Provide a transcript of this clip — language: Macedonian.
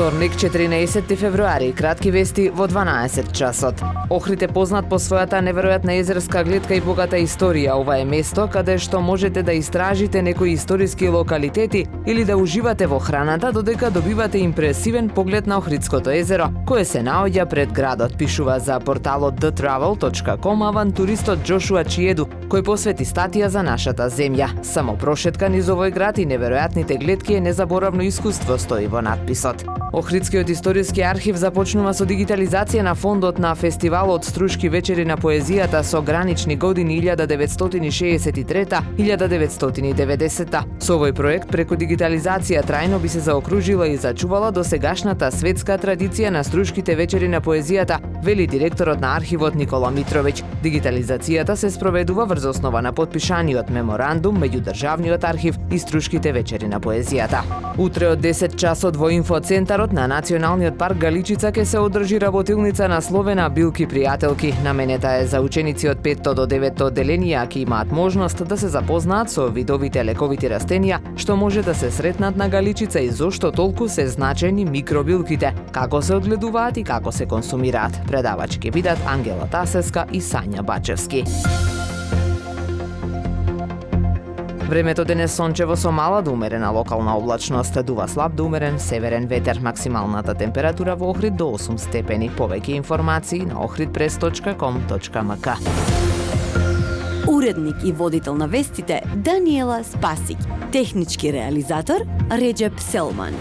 Вторник, 14 февруари, кратки вести во 12 часот. Охрид е познат по својата неверојатна езерска гледка и богата историја. Ова е место каде што можете да истражите некои историски локалитети или да уживате во храната додека добивате импресивен поглед на Охридското езеро, кое се наоѓа пред градот, пишува за порталот thetravel.com авантуристот Джошуа Чиеду, кој посвети статија за нашата земја. Само прошетка низ овој град и неверојатните гледки е незаборавно искуство, стои во надписот. Охридскиот историски архив започнува со дигитализација на фондот на фестивалот Струшки вечери на поезијата со гранични години 1963-1990. Со овој проект преку дигитализација трајно би се заокружила и зачувала досегашната светска традиција на Струшките вечери на поезијата, вели директорот на архивот Никола Митровиќ. Дигитализацијата се спроведува врз основа на потпишаниот меморандум меѓу Државниот архив и Струшките вечери на поезијата. Утре од 10 часот во инфоцентарот на Националниот парк Галичица ќе се одржи работилница насловена Билки пријателки. Наменета е за ученици од 5 до 9 одделенија, ќе имаат можност да се запознаат со видовите лековити растенија што може да се сретнат на Галичица и зошто толку се значени микробилките, како се одгледуваат и како се консумираат. Предавачи ќе бидат Ангела Тасеска и Сања Бачевски. Времето денес сончево со мала до умерена локална облачност, дува слаб до умерен северен ветер, максималната температура во Охрид до 8 степени. Повеќе информации на ohridpress.com.mk. Уредник и водител на вестите Даниела Спасик, технички реализатор Реджеп Селман.